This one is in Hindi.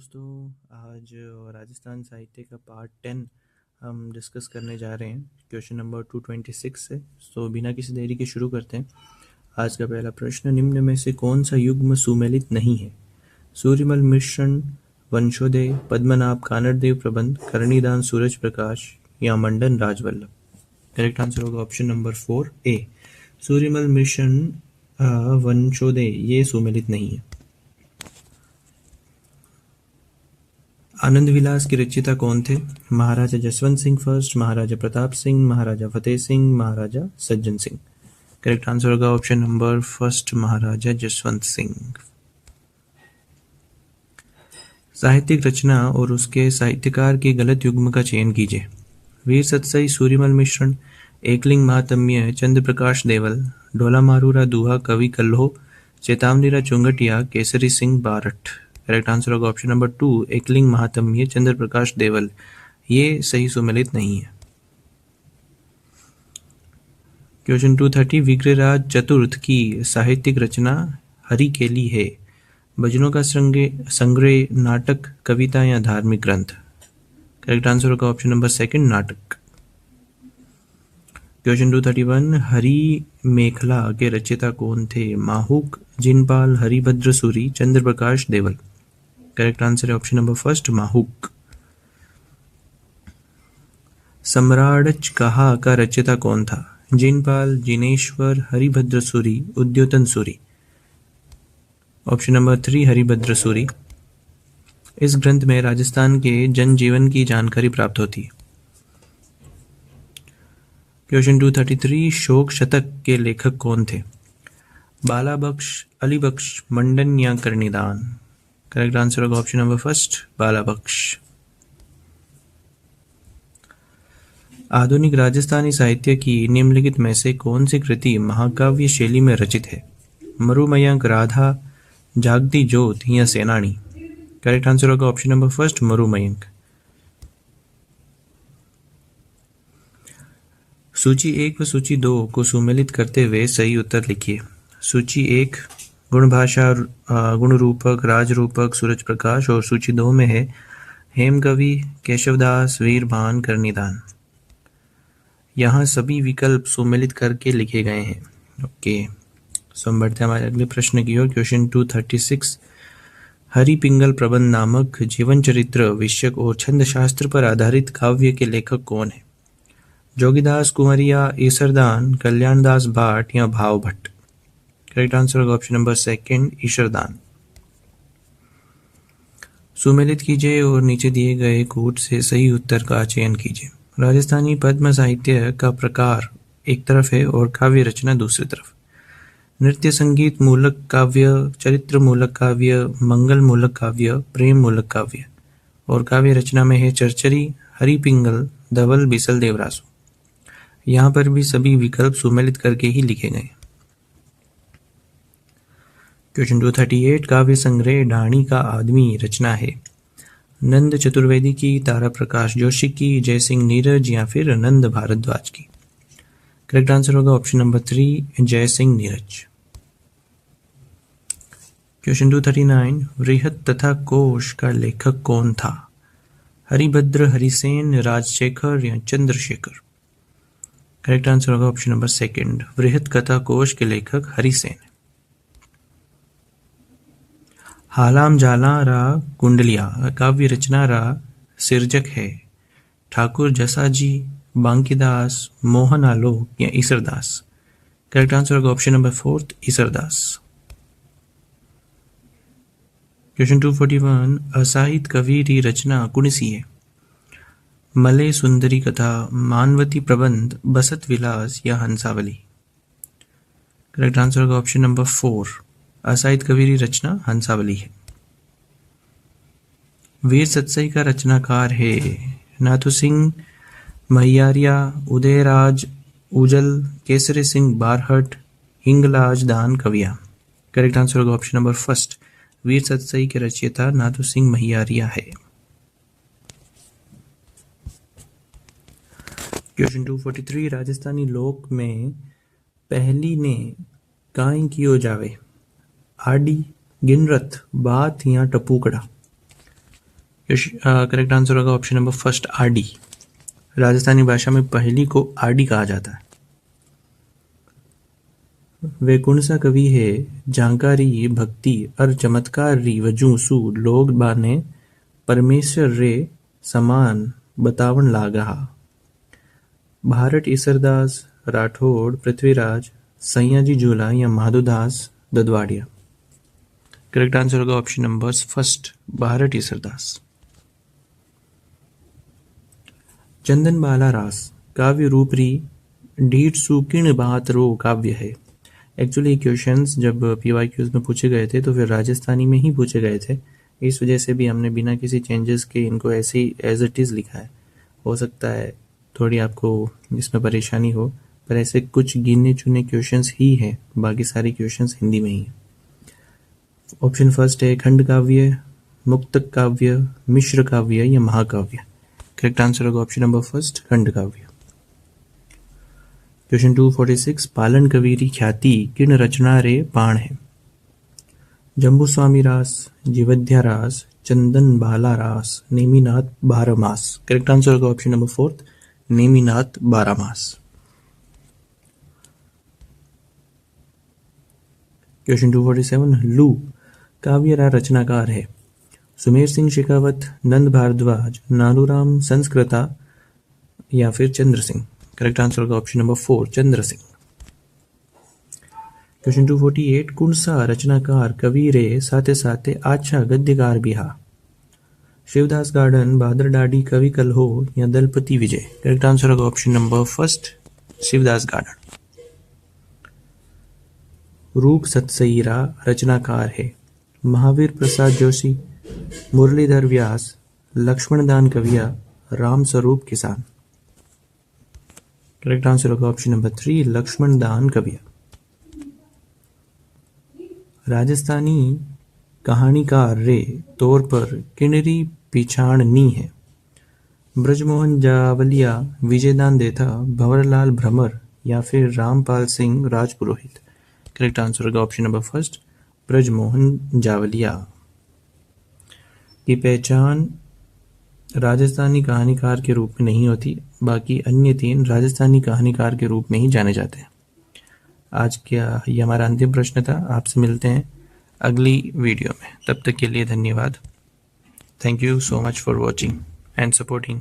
दोस्तों, आज राजस्थान साहित्य का पार्ट 10 हम डिस्कस करने जा रहे हैं। क्वेश्चन नंबर 226 से। तो बिना किसी देरी के शुरू करते हैं। आज का पहला प्रश्न, निम्न में से कौन सा युग्म सुमेलित नहीं है? सूर्यमल मिश्रण, वंशोदय, पद्मनाभ कानड़देव प्रबंध, करणीदान सूरज प्रकाश या मंडन राजवल्लभ। करेक्ट आंसर होगा ऑप्शन नंबर 4 ए। सूर्यमल मिश्रण, वंशोदय ये सुमेलित नहीं है। आनंद विलास के रचयिता कौन थे? महाराजा जसवंत सिंह फर्स्ट, महाराजा प्रताप सिंह, महाराजा फतेह सिंह, महाराजा सज्जन सिंह। करेक्ट आंसर होगा ऑप्शन नंबर फर्स्ट, महाराजा जसवंत सिंह। साहित्यिक रचना और उसके साहित्यकार के गलत युग्म का चयन कीजिए। वीर सतसई, सूर्यमल मिश्रण, एकलिंग महात्म्य, चंद्र प्रकाश देवल, ढोला मारूरा दुहा, कवि कल्हो, चेतावनीरा चुंगटिया, केसरी सिंह बारठ। करेक्ट आंसर होगा ऑप्शन नंबर 2, एकलिंग महात्म्य, चंद्र प्रकाश देवल ये सही सुमेलित नहीं है। क्वेश्चन 230, विग्रहराज चतुर्थ की साहित्यिक रचना हरिकेली है। भजनों का संग्रह, नाटक, कविता या धार्मिक ग्रंथ। करेक्ट आंसर होगा ऑप्शन नंबर 2, नाटक। क्वेश्चन 231, हरि मेखला के रचयिता कौन थे? माहुक, जिनपाल, हरिभद्र सूरी, चंद्र प्रकाश देवल। करेक्ट आंसर है ऑप्शन नंबर 1, माहुक। सम्राड़च कहा का रचयिता कौन था? जिनपाल, जिनेश्वर, हरिभद्र सूरी, उद्योतन सूरी। Option number 3, Haribhadra Suri. इस ग्रंथ में राजस्थान के जनजीवन की जानकारी प्राप्त होती है। क्वेश्चन 233, शोक शतक के लेखक कौन थे? बाला बख्श, अली बख्श, मंडन या करणीदान। करेक्ट आंसर होगा ऑप्शन नंबर 1, बाला बख्श। आधुनिक राजस्थानी साहित्य की निम्नलिखित में से कौन सी कृति महाकाव्य शैली में रचित है? मरुमयंक, राधा, जागती ज्योत या सेनानी। करेक्ट आंसर होगा ऑप्शन नंबर 1, मरुमयंक। सूची 1 व सूची 2 को सुमेलित करते हुए सही उत्तर लिखिए। सूची 1 गुण भाषा, गुण रूपक, राज रूपक, सूरज प्रकाश, और सूची 2 में है हेमकवि, केशवदास, वीरभान, करणीदान। यहाँ सभी विकल्प सुमेलित करके लिखे गए हैं। ओके, सो हम बढ़ते हैं हमारे अगले प्रश्न की ओर। क्वेश्चन 236, हरि पिंगल प्रबंध नामक जीवन चरित्र, विषयक और छंद शास्त्र पर आधारित काव्य के लेखक कौन है? जोगीदास, कुंवरिया, ईसरदान, कल्याणदास भाट या भाव भट्ट। करेक्ट आंसर होगा ऑप्शन नंबर 2, ईसरदान। सुमेलित कीजिए और नीचे दिए गए कूट से सही उत्तर का चयन कीजिए। राजस्थानी पद्म साहित्य का प्रकार एक तरफ है और काव्य रचना दूसरी तरफ। नृत्य संगीत मूलक काव्य, चरित्र मूलक काव्य, मंगल मूलक काव्य, प्रेम मूलक काव्य। और काव्य रचना में है चरचरी, हरि पिंगल, धवल, बीसल, देवरासु। यहाँ पर भी सभी विकल्प सुमेलित करके ही लिखे गए। क्वेश्चन 238, काव्य संग्रह ढाणी का आदमी रचना है। नंद चतुर्वेदी की, तारा प्रकाश जोशी की, जयसिंह नीरज या फिर नंद भारद्वाज की। करेक्ट आंसर होगा option number 3, Jaisingh Neeraj. Question 239, वृहत तथा कोश का लेखक कौन था? हरिभद्र, हरिसेन, राजशेखर या चंद्रशेखर। करेक्ट आंसर होगा ऑप्शन नंबर 2, वृहत कथा कोश के लेखक हरिसेन। हालाम जाला रा कुंडलिया काव्य रचना रा सिरजक है। ठाकुर जसाजी, बांकीदास, मोहन आलोक या ईसरदास। करेक्ट आंसर होगा ऑप्शन नंबर 4, ईसरदास। क्वेश्चन 241, असाहित कवीरी रचना कुणसी है? मलय सुंदरी कथा, मानवती प्रबंध, बसत विलास या हंसावली। करेक्ट आंसर होगा ऑप्शन नंबर 4, असाहित कवीरी रचना हंसावली है। वीर सतसई का रचनाकार है? नाथू सिंह महियारिया, उदयराज उजल, केसरी सिंह बारहट, हिंगलाज दान कविया। करेक्ट आंसर होगा ऑप्शन नंबर 1, वीर सतसई के रचयिता नाथू सिंह महियारिया है। क्वेश्चन 243, राजस्थानी लोक में पहली ने काई कियो जावे? आडी, गिनरथ, बात या टपूकड़ा। करेक्ट आंसर होगा option number first RD. Rajasthani भाषा में पहली को आरडी कहा जाता है। वे कौन सा कवि है जानकारी भक्ति और चमत्कार री वजू सु लोग बाने परमेश्वर रे समान बतावन लागा। भारत ईसरदास, राठौड़, पृथ्वीराज, सैयाजी झूला या माधोदास ददवाड़िया। करेक्ट आंसर होगा option number first Bharat Isardas. Chandan Bala Ras काव्य रूपरी 150 किण बात रो काव्य है। एक्चुअली क्वेश्चंस जब पीवाईक्यूज में पूछे गए थे तो फिर राजस्थानी में ही पूछे गए थे, इस वजह से भी हमने बिना किसी चेंजेस के इनको ऐसे ही एज इट इज़ लिखा है। हो सकता है थोड़ी आपको इसमें परेशानी हो, पर ऐसे कुछ गिने चुने क्वेश्चंस ही हैं, बाकी सारे क्वेश्चंस हिंदी में ही हैं। ऑप्शन फर्स्ट है खंड काव्य, मुक्तक काव्य, मिश्र काव्य या महाकाव्य। करेक्ट आंसर होगा ऑप्शन नंबर फर्स्ट खंड काव्य। क्वेश्चन 246 पालन कवीरी ख्याति किन रचना रे पाण है। जम्बू स्वामी रास, जीवध्या रास, चंदन बाला रास, नेमिनाथ बारहमास। करेक्ट आंसर होगा option number fourth Neminath Barahmas. Question 247 लू काव्य रा रचनाकार है। सुमेर सिंह शेखावत, नंद भारद्वाज, नालूराम संस्कृता या फिर चंद्र सिंह। करेक्ट आंसर होगा option number 4 Chandra Singh. Question 248 कौन सा रचनाकार कवि रे साथे साथे अच्छा गद्यकार भी हा। शिवदास गार्डन, बहादुर डाडी, कवि कलहो या दलपति विजय। करेक्ट आंसर होगा option number first Shivdas garden. रूप सतसईरा रचनाकार है। महावीर प्रसाद जोशी, मुरलीधर व्यास, लक्ष्मणदान कविया, राम स्वरूप किसान। करेक्ट आंसर होगा ऑप्शन नंबर 3 लक्ष्मणदान कविया। राजस्थानी कहानीकार रे तौर पर किनरी पिछाण नी है। ब्रजमोहन जावलिया, विजयदान देथा, भंवरलाल भ्रमर या फिर रामपाल सिंह राजपुरोहित। करेक्ट आंसर होगा ऑप्शन नंबर फर्स्ट ब्रजमोहन जावलिया। की पहचान राजस्थानी कहानीकार के रूप में नहीं होती, बाकी अन्य 3 राजस्थानी कहानीकार के रूप में ही जाने जाते हैं। आज का ये हमारा अंतिम प्रश्न था। आपसे मिलते हैं अगली वीडियो में, तब तक के लिए धन्यवाद। Thank you so much for watching and supporting.